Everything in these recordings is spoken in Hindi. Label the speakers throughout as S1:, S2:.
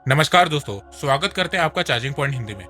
S1: नमस्कार दोस्तों, स्वागत करते हैं आपका चार्जिंग पॉइंट हिंदी में।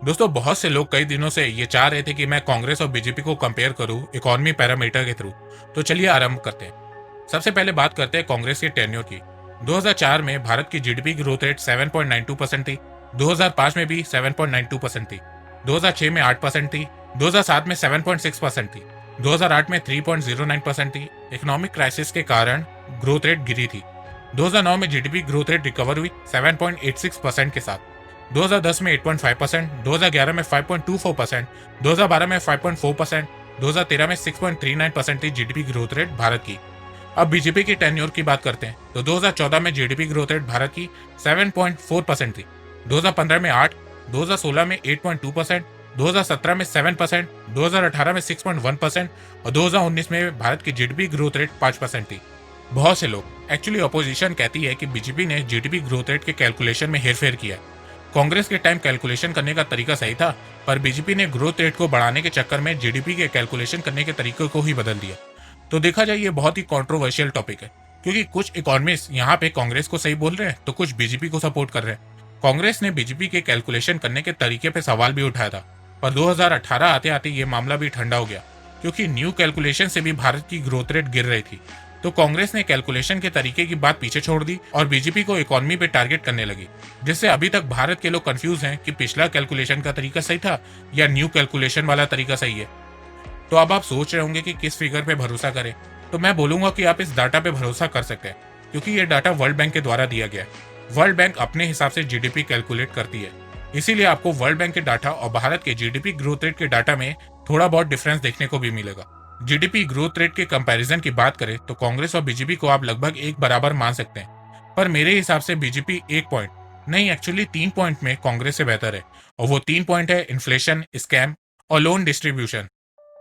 S1: दोस्तों, बहुत से लोग कई दिनों से ये चाह रहे थे कि मैं कांग्रेस और बीजेपी को कंपेयर करूं इकोनॉमी पैरामीटर के थ्रू। तो चलिए आरंभ करते हैं। सबसे पहले बात करते हैं कांग्रेस के टेन्योर की। 2004 में भारत की जीडीपी ग्रोथ रेट 7.92% थी। 2005 में भी 7.92% थी। 2006 में 8% थी। 2007 में 7.6% थी। 2008 में 3.09% थी। इकोनॉमिक क्राइसिस के कारण ग्रोथ रेट गिरी थी। 2009 में जीडीपी ग्रोथ रेट रिकवर हुई 7.86% के साथ। 2010 में 8.5%, 2011 में 5.24%, 2012 में 5.4%, 2013 में 6.39% थी जीडीपी ग्रोथ रेट भारत की। अब बीजेपी की टेन्योर की बात करते हैं तो 2014 में जीडीपी ग्रोथ रेट भारत की 7.4% थी। 2015 में 8, 2016 में 8.2%, 2017 में 7%, 2018 में 6.1% और 2019 में भारत की जीडीपी ग्रोथ रेट 5% थी। बहुत से लोग एक्चुअली अपोजिशन कहती है कि बीजेपी ने जीडीपी ग्रोथ रेट के कैलकुलेशन में हेरफेर किया। कांग्रेस के टाइम कैलकुलेशन करने का तरीका सही था, पर बीजेपी ने ग्रोथ रेट को बढ़ाने के चक्कर में जीडीपी के कैलकुलेशन करने के तरीके को ही बदल दिया। तो देखा जाए ये बहुत ही कंट्रोवर्शियल टॉपिक है, क्योंकि कुछ इकोनॉमिस्ट यहाँ पे कांग्रेस को सही बोल रहे हैं तो कुछ बीजेपी को सपोर्ट कर रहे हैं। कांग्रेस ने बीजेपी के कैलकुलेशन करने के तरीके पे सवाल भी उठाया था, पर 2018 आते आते ये मामला भी ठंडा हो गया, क्योंकि न्यू कैलकुलेशन से भी भारत की ग्रोथ रेट गिर रही थी। तो कांग्रेस ने कैलकुलेशन के तरीके की बात पीछे छोड़ दी और बीजेपी को इकोनॉमी पे टारगेट करने लगी, जिससे अभी तक भारत के लोग कंफ्यूज हैं कि पिछला कैलकुलेशन का तरीका सही था या न्यू कैलकुलेशन वाला तरीका सही है। तो अब आप सोच रहे होंगे कि किस फिगर पे भरोसा करें। तो मैं बोलूंगा कि आप इस डाटा पे भरोसा कर सकते हैं, क्योंकि ये डाटा वर्ल्ड बैंक के द्वारा दिया गया है। वर्ल्ड बैंक अपने हिसाब से जीडीपी कैलकुलेट करती है, इसीलिए आपको वर्ल्ड बैंक के डाटा और भारत के जीडीपी ग्रोथ रेट के डाटा में थोड़ा बहुत डिफरेंस देखने को भी मिलेगा। जीडीपी ग्रोथ रेट के कंपैरिजन की बात करें तो कांग्रेस और बीजेपी को आप लगभग एक बराबर मान सकते हैं, पर मेरे हिसाब से बीजेपी 1 पॉइंट नहीं, एक्चुअली 3 पॉइंट में कांग्रेस से बेहतर है। और वो 3 पॉइंट है इन्फ्लेशन, स्कैम और लोन डिस्ट्रीब्यूशन।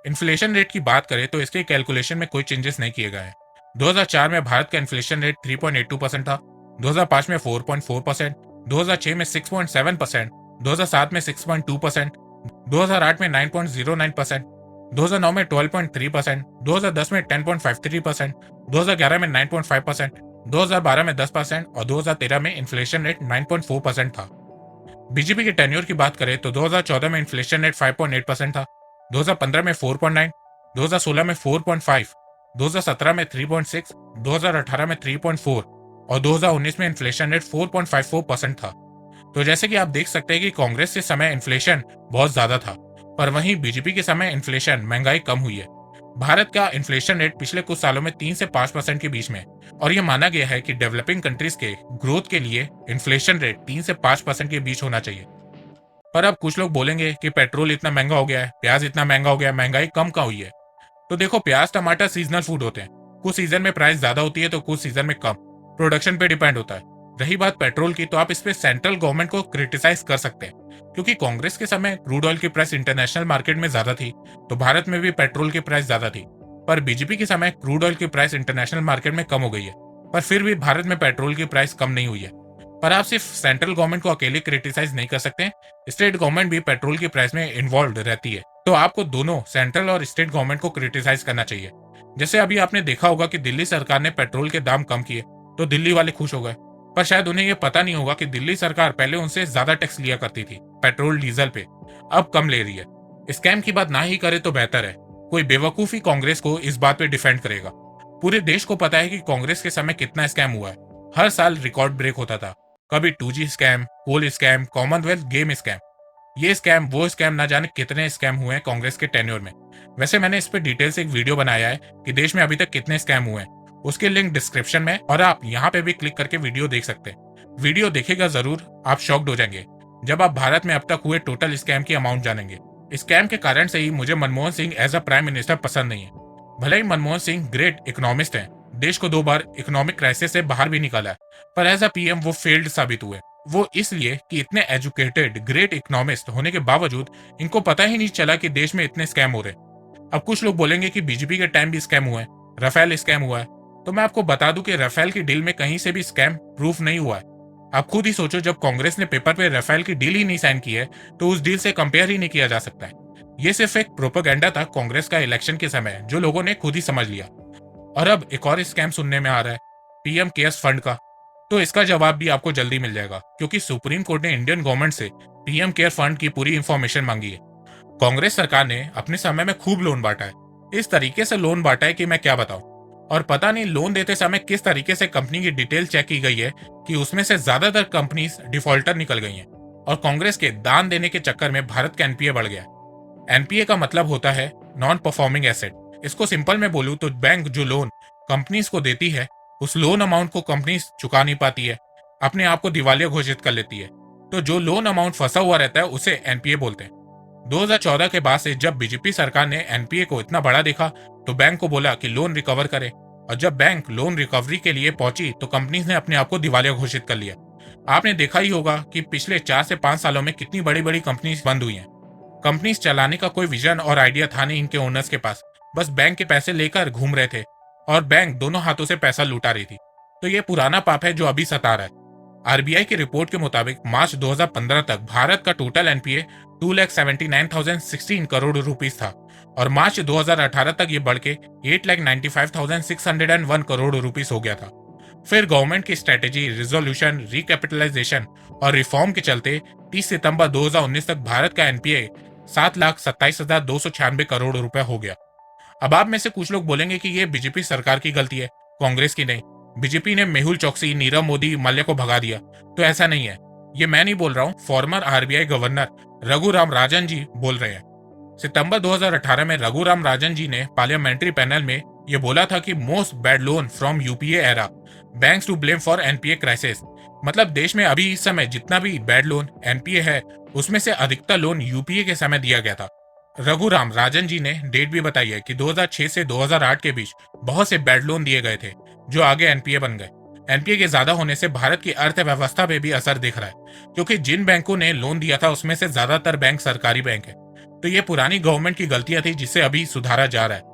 S1: इन्फ्लेशन रेट की बात करें तो इसके कैलकुलेशन में कोई चेंजेस नहीं किए गए हैं। 2004 में भारत का इन्फ्लेशन रेट 3.82% था। 2005 में 4.4%, 2006 में 6.7%, 2007 में 6.2%, 2008 में 9.09%, 2009 में 12.3%, 2010 में 10.53%, 2011 में 9.5%, 2012 में 10% और 2013 में इन्फ्लेशन रेट 9.4% था। बीजेपी के टेन्योर की बात करें तो 2014 में इन्फ्लेशन रेट 5.8% था। 2015 में 4.9, 2016 में 4.5, 2017 में 3.6, 2018 में 3.4 और 2019 में इन्फ्लेशन रेट 4.54% था। तो जैसे कि आप देख सकते हैं कि कांग्रेस के समय इन्फ्लेशन बहुत ज्यादा था, पर वहीं बीजेपी के समय इन्फ्लेशन महंगाई कम हुई है। भारत का इन्फ्लेशन रेट पिछले कुछ सालों में 3 से 5% के बीच में है, और यह माना गया है कि डेवलपिंग कंट्रीज के ग्रोथ के लिए इन्फ्लेशन रेट 3 से 5% के बीच होना चाहिए। पर अब कुछ लोग बोलेंगे कि पेट्रोल इतना महंगा हो गया है, प्याज इतना महंगा हो गया है, महंगाई कम कहाँ हुई है। तो देखो, प्याज टमाटर सीजनल फूड होते हैं। कुछ सीजन में प्राइस ज्यादा होती है तो कुछ सीजन में कम। प्रोडक्शन पे डिपेंड होता है। रही बात पेट्रोल की, तो आप इस पे सेंट्रल गवर्नमेंट को क्रिटिसाइज कर सकते हैं, क्योंकि कांग्रेस के समय क्रूड ऑयल की प्राइस इंटरनेशनल मार्केट में ज्यादा थी, तो भारत में भी पेट्रोल की प्राइस ज्यादा थी। पर बीजेपी के समय क्रूड ऑयल की प्राइस इंटरनेशनल मार्केट में कम हो गई है, पर फिर भी भारत में पेट्रोल की प्राइस कम नहीं हुई है। पर आप सिर्फ सेंट्रल गवर्नमेंट को अकेले क्रिटिसाइज नहीं कर सकते, स्टेट गवर्नमेंट भी पेट्रोल की प्राइस में इन्वॉल्व रहती है। तो आपको दोनों सेंट्रल और स्टेट गवर्नमेंट को क्रिटिसाइज करना चाहिए। जैसे अभी आपने देखा होगा कि दिल्ली सरकार ने पेट्रोल के दाम कम किए, तो दिल्ली वाले खुश हो गए। पर शायद उन्हें यह पता नहीं होगा कि दिल्ली सरकार पहले उनसे ज्यादा टैक्स लिया करती थी पेट्रोल डीजल पे, अब कम ले रही है। स्कैम की बात ना ही करे तो बेहतर है। कोई बेवकूफी कांग्रेस को इस बात पे डिफेंड करेगा। पूरे देश को पता है कि कांग्रेस के समय कितना स्कैम हुआ है। हर साल रिकॉर्ड ब्रेक होता था। कभी 2G स्कैम, कोल स्कैम, कॉमनवेल्थ गेम स्कैम, ये स्कैम वो स्कैम, ना जाने कितने स्कैम हुए हैं कांग्रेस के टेन्योर में। वैसे मैंने इस पे डिटेल से एक वीडियो बनाया है कि देश में अभी तक कितने स्कैम हुए हैं। उसके लिंक डिस्क्रिप्शन में, और आप यहाँ पे भी क्लिक करके वीडियो देख सकते हैं। वीडियो देखेगा जरूर, आप शॉक्ड हो जाएंगे जब आप भारत में अब तक हुए टोटल स्कैम की अमाउंट जानेंगे। स्कैम के कारण से ही मुझे Manmohan Singh as a prime minister पसंद नहीं है। भले ही मनमोहन सिंह ग्रेट इकोनॉमिस्ट हैं, देश को 2 बार इकोनॉमिक क्राइसिस से बाहर भी निकाला है, पर एज अ पीएम वो फेल्ड साबित हुए। वो इसलिए कि इतने एजुकेटेड ग्रेट इकोनॉमिस्ट होने के बावजूद इनको पता ही नहीं चला कि देश में इतने स्कैम हो रहे हैं। अब कुछ लोग बोलेंगे कि बीजेपी के टाइम भी स्कैम हुआ है, राफेल स्कैम हुआ है। तो मैं आपको बता दूं कि राफेल की डील में कहीं से भी स्कैम प्रूफ नहीं हुआ है। आप खुद ही सोचो, जब कांग्रेस ने पेपर पे राफेल की डील ही नहीं साइन की है, तो उस डील से कंपेयर ही नहीं किया जा सकता है। ये सिर्फ एक प्रोपेगेंडा था कांग्रेस का इलेक्शन के समय, जो लोगों ने खुद ही समझ लिया। और अब एक और स्कैम सुनने में आ रहा है, पीएम केयर्स फंड का। तो इसका जवाब भी आपको जल्दी मिल जाएगा, क्योंकि सुप्रीम कोर्ट ने इंडियन गवर्नमेंट से पीएम केयर फंड की पूरी इंफॉर्मेशन मांगी है। कांग्रेस सरकार ने अपने समय में खूब लोन बांटा है, इस तरीके से लोन बांटा है कि मैं क्या बताऊं। और पता नहीं लोन देते समय किस तरीके से कंपनी की डिटेल चेक की गई है कि उसमें से ज्यादातर कंपनीज डिफॉल्टर निकल गई हैं। और कांग्रेस के दान देने के चक्कर में भारत का एनपीए बढ़ गया है। एनपीए का मतलब होता है नॉन परफॉर्मिंग एसेट। इसको सिंपल में बोलूं तो बैंक जो लोन कंपनीज को देती है, उस लोन अमाउंट को कंपनीज चुका नहीं पाती है, अपने आप को दिवालिया घोषित कर लेती है। तो जो लोन अमाउंट फंसा हुआ रहता है उसे एनपीए बोलते हैं। 2014 के बाद से जब बीजेपी सरकार ने एनपीए को इतना बड़ा देखा तो बैंक को बोला कि लोन रिकवर करे, और जब बैंक लोन रिकवरी के लिए पहुंची तो कंपनीज ने अपने आप को दिवालिया घोषित कर लिया। आपने देखा ही होगा कि पिछले 4 से 5 सालों में कितनी बड़ी बड़ी कंपनीज बंद हुई हैं। कंपनीज चलाने का कोई विजन और आइडिया था नहीं इनके ओनर्स के पास, बस बैंक के पैसे लेकर घूम रहे थे और बैंक दोनों हाथों से पैसा लुटा रही थी। तो ये पुराना पाप है जो अभी सता रहा है। आरबीआई की रिपोर्ट के मुताबिक मार्च 2015 तक भारत का टोटल एनपीए 2,79,016 करोड़ रुपीस था, और मार्च 2018 तक ये बढ़ के 8,95,601 करोड़ रुपीस हो गया था। फिर गवर्नमेंट की स्ट्रेटेजी, रिजोल्यूशन, रिकैपिटलाइजेशन और रिफॉर्म के चलते 30 सितंबर 2019 तक भारत का एनपीए 7,27,296 करोड़ रुपए हो गया। अब आप में से कुछ लोग बोलेंगे कि ये बीजेपी सरकार की गलती है, कांग्रेस की नहीं। बीजेपी ने मेहुल चौकसी, नीरव मोदी, मल्य को भगा दिया, तो ऐसा नहीं है। ये मैं नहीं बोल रहा हूं, farmer RBI governor Raghuram Rajan ji बोल रहे हैं। सितंबर 2018 में रघुराम राजन जी ने पार्लियामेंट्री पैनल में ये बोला था कि most bad loan from UPA era, banks to blame for NPA crisis. मतलब देश में अभी इस समय जितना भी बैड लोन एनपीए है, उसमें से अधिकतर लोन यूपीए के समय दिया गया था। रघुराम राजन जी ने डेट भी बताई है कि 2006 से 2008 के बीच बहुत से बैड लोन दिए गए थे जो आगे एनपीए बन गए। एनपीए के ज्यादा होने से भारत की अर्थव्यवस्था पे भी असर दिख रहा है, क्योंकि जिन बैंकों ने लोन दिया था उसमें से ज्यादातर बैंक सरकारी बैंक है। तो ये पुरानी गवर्नमेंट की गलतियां थी जिसे अभी सुधारा जा रहा है।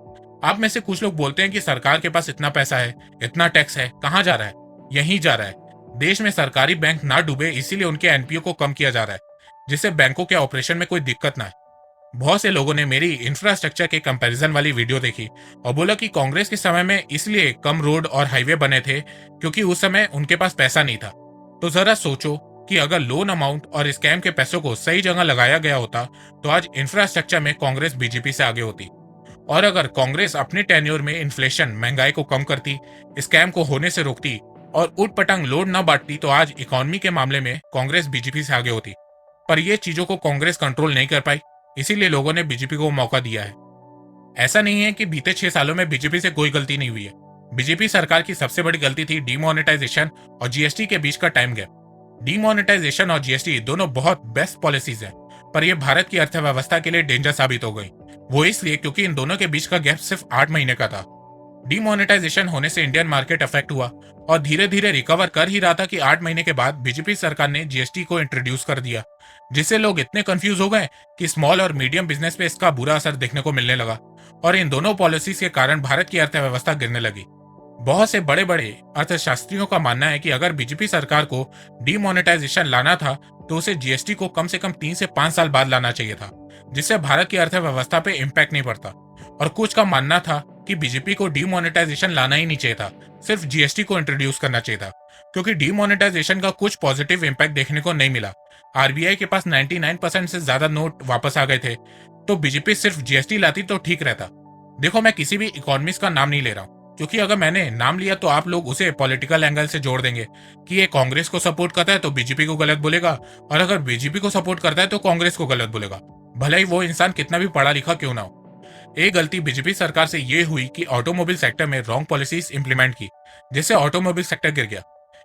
S1: आप में से कुछ लोग बोलते हैं कि सरकार के पास इतना पैसा है, इतना टैक्स है, कहाँ जा रहा है? यहीं जा रहा है। देश में सरकारी बैंक ना डूबे इसीलिए उनके एनपीए को कम किया जा रहा है, जिससे बैंकों के ऑपरेशन में कोई दिक्कत ना है। बहुत से लोगों ने मेरी इंफ्रास्ट्रक्चर के कंपैरिजन वाली वीडियो देखी और बोला कि कांग्रेस के समय में इसलिए कम रोड और हाईवे बने थे क्योंकि उस समय उनके पास पैसा नहीं था। तो जरा सोचो कि अगर लोन अमाउंट और स्कैम के पैसों को सही जगह लगाया गया होता तो आज इंफ्रास्ट्रक्चर में कांग्रेस बीजेपी से आगे होती। और अगर कांग्रेस अपने टेन्योर में इन्फ्लेशन, महंगाई को कम करती, स्कैम को होने से रोकती और उठ पटांग लोड न बांटती तो आज इकोनॉमी के मामले में कांग्रेस बीजेपी से आगे होती। पर ये चीजों को कांग्रेस कंट्रोल नहीं कर पाई, इसीलिए लोगों ने बीजेपी को मौका दिया है। ऐसा नहीं है कि बीते 6 सालों में बीजेपी से कोई गलती नहीं हुई है। बीजेपी सरकार की सबसे बड़ी गलती थी डीमोनेटाइजेशन और जीएसटी के बीच का टाइम गैप। डीमोनेटाइजेशन और जीएसटी दोनों बहुत बेस्ट पॉलिसीज हैं, पर यह भारत की अर्थव्यवस्था के लिए डेंजर साबित हो गई। वो इसलिए क्योंकि इन दोनों के बीच का गैप सिर्फ 8 महीने का था। डीमोनेटाइजेशन होने से इंडियन मार्केट अफेक्ट हुआ और धीरे धीरे रिकवर कर ही रहा था कि 8 महीने के बाद बीजेपी सरकार ने जीएसटी को इंट्रोड्यूस कर दिया, जिससे लोग इतने कंफ्यूज हो गए कि स्मॉल और मीडियम बिजनेस पे इसका बुरा असर देखने को मिलने लगा और इन दोनों पॉलिसीज के कारण भारत की अर्थव्यवस्था गिरने लगी। बहुत से बड़े बड़े अर्थशास्त्रियों का मानना है कि अगर बीजेपी सरकार को डीमोनेटाइजेशन लाना था तो उसे जीएसटी को कम से कम 3 से 5 साल बाद लाना चाहिए था, जिससे भारत की अर्थव्यवस्था पे इम्पैक्ट नहीं पड़ता। और कुछ का मानना था कि बीजेपी को डीमोनेटाइजेशन लाना ही नहीं चाहिए था, सिर्फ जीएसटी को इंट्रोड्यूस करना चाहिए था, क्योंकि डीमोनेटाइजेशन का कुछ पॉजिटिव इम्पैक्ट देखने को नहीं मिला। आरबीआई के पास 99% से ज्यादा नोट वापस आ गए थे, तो बीजेपी सिर्फ जीएसटी लाती तो ठीक रहता। देखो, मैं किसी भी इकोनॉमिस्ट का नाम नहीं ले रहा हूँ, क्योंकि अगर मैंने नाम लिया तो आप लोग उसे पॉलिटिकल एंगल से जोड़ देंगे कि ये कांग्रेस को सपोर्ट करता है तो बीजेपी को गलत बोलेगा, और अगर बीजेपी को सपोर्ट करता है तो कांग्रेस को गलत बोलेगा, भले ही वो इंसान कितना भी पढ़ा लिखा क्यों ना हो। एक गलती बीजेपी सरकार से ये हुई कि ऑटोमोबाइल सेक्टर में रॉन्ग पॉलिसीज इंप्लीमेंट की, जिससे ऑटोमोबाइल सेक्टर गिर गया।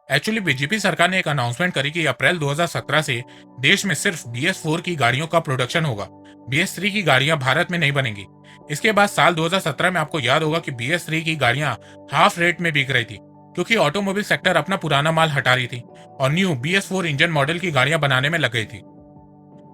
S1: एक्चुअली बीजेपी सरकार ने एक अनाउंसमेंट करी कि अप्रैल 2017 से देश में सिर्फ BS4 की गाड़ियों का प्रोडक्शन होगा, BS3 की गाड़ियां भारत में नहीं बनेंगी। इसके बाद साल 2017 में आपको याद होगा कि BS3 की गाड़ियां हाफ रेट में बिक रही थी, क्योंकि ऑटोमोबाइल सेक्टर अपना पुराना माल हटा रही थी और न्यू BS4 इंजन मॉडल की गाड़ियां बनाने में लग गई थी।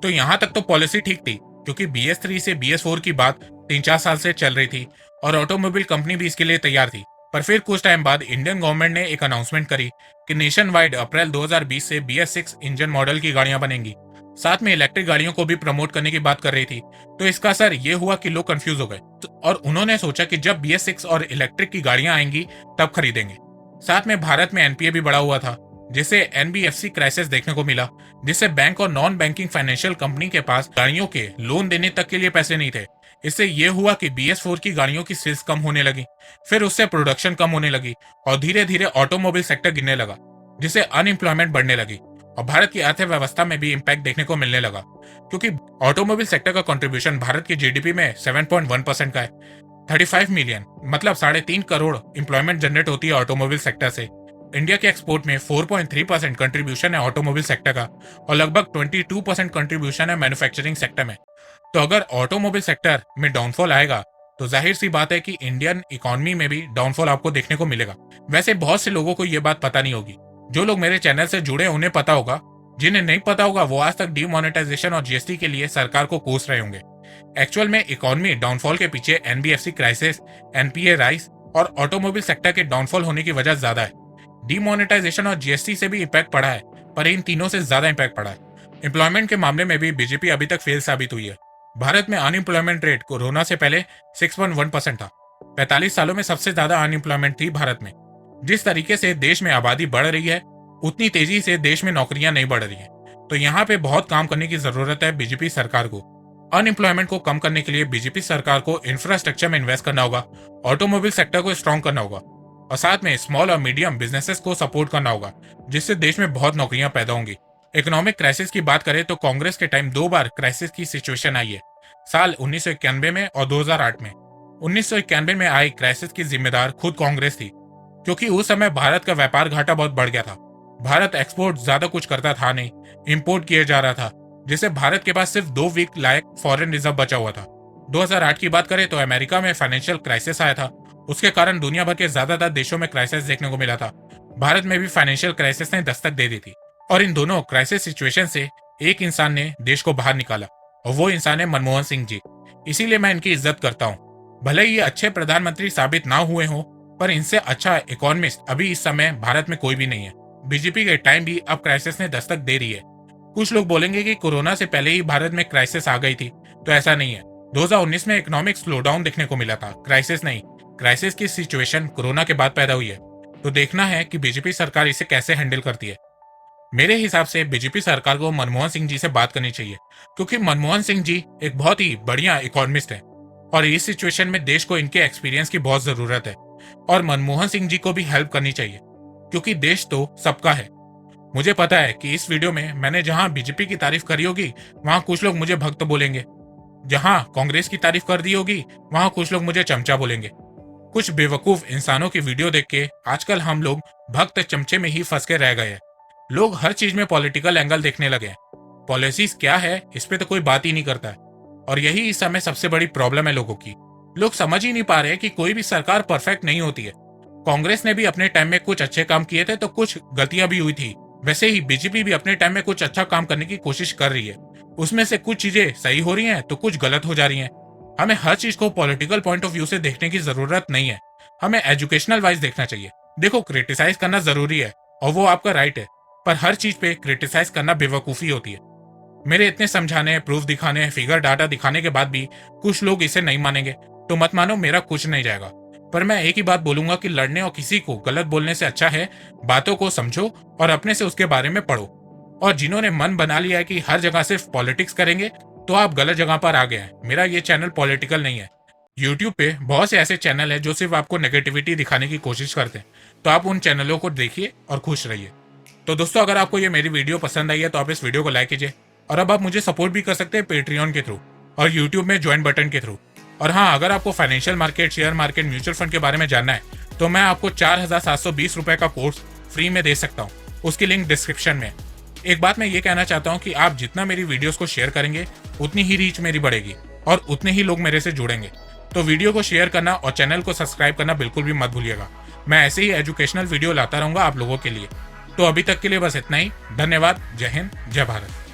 S1: तो यहां तक तो पॉलिसी ठीक थी, क्योंकि BS3 से BS4 की बात 3-4 साल से चल रही थी और ऑटोमोबाइल कंपनी भी इसके लिए तैयार थी। पर फिर कुछ टाइम बाद इंडियन गवर्नमेंट ने एक अनाउंसमेंट करी कि नेशन वाइड अप्रैल 2020 से BS6 इंजन मॉडल की गाड़ियां बनेंगी, साथ में इलेक्ट्रिक गाड़ियों को भी प्रमोट करने की बात कर रही थी। तो इसका असर ये हुआ कि लोग कंफ्यूज हो गए और उन्होंने सोचा कि जब BS6 और इलेक्ट्रिक की गाड़ियां आएंगी तब खरीदेंगे। साथ में भारत में एनपीए भी बढ़ा हुआ था, जिसे एनबीएफसी क्राइसिस देखने को मिला, जिससे बैंक और नॉन बैंकिंग फाइनेंशियल कंपनी के पास गाड़ियों के लोन देने तक के लिए पैसे नहीं थे। इससे ये हुआ कि BS4 की गाड़ियों की सेल्स कम होने लगी, फिर उससे प्रोडक्शन कम होने लगी और धीरे धीरे ऑटोमोबाइल सेक्टर गिरने लगा, जिससे अनएम्प्लॉयमेंट बढ़ने लगी और भारत की अर्थव्यवस्था में भी इम्पैक्ट देखने को मिलने लगा, क्योंकि ऑटोमोबाइल सेक्टर का कंट्रीब्यूशन भारत की जीडीपी में 7.1% का है। 35 मिलियन मतलब 3.5 करोड़ एम्प्लॉयमेंट जनरेट होती है ऑटोमोबाइल सेक्टर से। इंडिया के एक्सपोर्ट में 4.3% कंट्रीब्यूशन है ऑटोमोबाइल सेक्टर का और लगभग 22% कंट्रीब्यूशन है मैन्युफैक्चरिंग सेक्टर में। तो अगर ऑटोमोबाइल सेक्टर में डाउनफॉल आएगा तो जाहिर सी बात है कि इंडियन इकोनॉमी में भी डाउनफॉल आपको देखने को मिलेगा। वैसे बहुत से लोगों को यह बात पता नहीं होगी। जो लोग मेरे चैनल से जुड़े उन्हें पता होगा, जिन्हें नहीं पता होगा वो आज तक डीमोनेटाइजेशन और जीएसटी के लिए सरकार को कोस रहे होंगे। एक्चुअल में इकोनॉमी डाउनफॉल के पीछे एनबीएफसी क्राइसिस, एनपीए राइज और ऑटोमोबाइल सेक्टर के डाउनफॉल होने की वजह ज्यादा है। डीमोनेटाइजेशन और जीएसटी से भी इम्पैक्ट पड़ा है, पर इन तीनों से ज्यादा इम्पैक्ट पड़ा है। एम्प्लॉयमेंट के मामले में भी बीजेपी अभी तक फेल साबित हुई है। भारत में अनएम्प्लॉयमेंट रेट कोरोना से पहले 6.1% था। 45 सालों में सबसे ज्यादा अनएम्प्लॉयमेंट थी भारत में। जिस तरीके से देश में आबादी बढ़ रही है, उतनी तेजी से देश में नौकरियां नहीं बढ़ रही है। तो यहाँ पे बहुत काम करने की जरूरत है बीजेपी सरकार को। अनएम्प्लॉयमेंट को कम करने के लिए बीजेपी सरकार को इंफ्रास्ट्रक्चर में इन्वेस्ट करना होगा, ऑटोमोबाइल सेक्टर को स्ट्रॉन्ग करना होगा और साथ में स्मॉल और मीडियम बिजनेसेस को सपोर्ट करना होगा, जिससे देश में बहुत नौकरियां पैदा होंगी। इकोनॉमिक क्राइसिस की बात करें तो कांग्रेस के टाइम 2 बार क्राइसिस की सिचुएशन आई है, साल 1991 में और 2008 में। 1991 में आई क्राइसिस की जिम्मेदार खुद कांग्रेस थी, क्योंकि उस समय भारत का व्यापार घाटा बहुत बढ़ गया था। भारत एक्सपोर्ट ज्यादा कुछ करता था नहीं, इंपोर्ट किया जा रहा था, जिससे भारत के पास सिर्फ 2 वीक लायक फॉरेन रिजर्व बचा हुआ था। 2008 की बात करें तो अमेरिका में फाइनेंशियल क्राइसिस आया था, उसके कारण दुनिया भर के ज्यादातर देशों में क्राइसिस देखने को मिला था। भारत में भी फाइनेंशियल क्राइसिस ने दस्तक दे दी थी और इन दोनों क्राइसिस सिचुएशन से एक इंसान ने देश को बाहर निकाला और वो इंसान है मनमोहन सिंह जी। इसीलिए मैं इनकी इज्जत करता हूँ। भले ही ये अच्छे प्रधानमंत्री साबित ना हुए हों, पर इनसे अच्छा इकोनॉमिस्ट अभी इस समय भारत में कोई भी नहीं है। बीजेपी के टाइम भी अब क्राइसिस ने दस्तक दे रही है। कुछ लोग बोलेंगे कि कोरोना से पहले ही भारत में क्राइसिस आ गई थी, तो ऐसा नहीं है। 2019 में इकोनॉमिक स्लोडाउन देखने को मिला था, क्राइसिस नहीं। क्राइसिस की सिचुएशन कोरोना के बाद पैदा हुई है, तो देखना है कि बीजेपी सरकार इसे कैसे हैंडल करती है। मेरे हिसाब से बीजेपी सरकार को मनमोहन सिंह जी से बात करनी चाहिए, क्योंकि मनमोहन सिंह जी एक बहुत ही बढ़िया इकोनॉमिस्ट है और इस सिचुएशन में देश को इनके एक्सपीरियंस की बहुत जरूरत है और मनमोहन सिंह जी को भी हेल्प करनी चाहिए, क्योंकि देश तो सबका है। मुझे पता है कि इस वीडियो में मैंने जहां बीजेपी की तारीफ करी होगी वहां कुछ लोग मुझे भक्त बोलेंगे, जहां कांग्रेस की तारीफ कर दी होगी वहां कुछ लोग मुझे चमचा बोलेंगे। कुछ बेवकूफ इंसानों की वीडियो देख के आजकल हम लोग भक्त चमचे में ही फंस के रह गए हैं। लोग हर चीज में पॉलिटिकल एंगल देखने लगे हैं। पॉलिसीज क्या है इस पे तो कोई बात ही नहीं करता है और यही इस समय सबसे बड़ी प्रॉब्लम है लोगों की। लोग समझ ही नहीं पा रहे कि कोई भी सरकार परफेक्ट नहीं होती है। कांग्रेस ने भी अपने टाइम में कुछ अच्छे काम किए थे तो कुछ गलतियां भी हुई थी, वैसे ही बीजेपी भी अपने टाइम में कुछ अच्छा काम करने की कोशिश कर रही है। उसमें से कुछ चीजें सही हो रही हैं तो कुछ गलत हो जा रही हैं। हमें हर चीज को पॉलिटिकल पॉइंट ऑफ व्यू से देखने की जरूरत नहीं है, हमें एजुकेशनल वाइज देखना चाहिए। देखो, क्रिटिसाइज करना जरूरी है और वो आपका राइट है, पर हर चीज पे क्रिटिसाइज करना बेवकूफी होती है। मेरे इतने समझाने, प्रूफ दिखाने, फिगर डाटा दिखाने के बाद भी कुछ लोग इसे नहीं मानेंगे तो मत मानो, मेरा कुछ नहीं जाएगा। पर मैं एक ही बात बोलूंगा कि लड़ने और किसी को गलत बोलने से अच्छा है बातों को समझो और अपने से उसके बारे में पढ़ो। और जिन्होंने मन बना लिया है कि हर जगह सिर्फ पॉलिटिक्स करेंगे तो आप गलत जगह पर आ गए हैं। मेरा ये चैनल पॉलिटिकल नहीं है। यूट्यूब पे बहुत से ऐसे चैनल है जो सिर्फ आपको नेगेटिविटी दिखाने की कोशिश करते हैं, तो आप उन चैनलों को देखिए और खुश रहिए। तो दोस्तों, अगर आपको ये मेरी वीडियो पसंद आई है तो आप इस वीडियो को लाइक कीजिए और अब आप मुझे सपोर्ट भी कर सकते हैं पेट्रियन के थ्रू और यूट्यूब में ज्वाइन बटन के थ्रू। और हाँ, अगर आपको financial market, share market, mutual fund के बारे में जानना है तो मैं आपको 4720 रुपए का कोर्स फ्री में दे सकता हूँ, उसकी लिंक डिस्क्रिप्शन में। एक बात मैं ये कहना चाहता हूँ कि आप जितना मेरी वीडियोस को शेयर करेंगे उतनी ही रीच मेरी बढ़ेगी और उतने ही लोग मेरे से जुड़ेंगे। तो वीडियो को शेयर करना और चैनल को सब्सक्राइब करना बिल्कुल भी मत भूलिएगा। मैं ऐसे ही एजुकेशनल वीडियो लाता रहूंगा आप लोगों के लिए। तो अभी तक के लिए बस इतना ही। धन्यवाद। जय हिंद, जय भारत।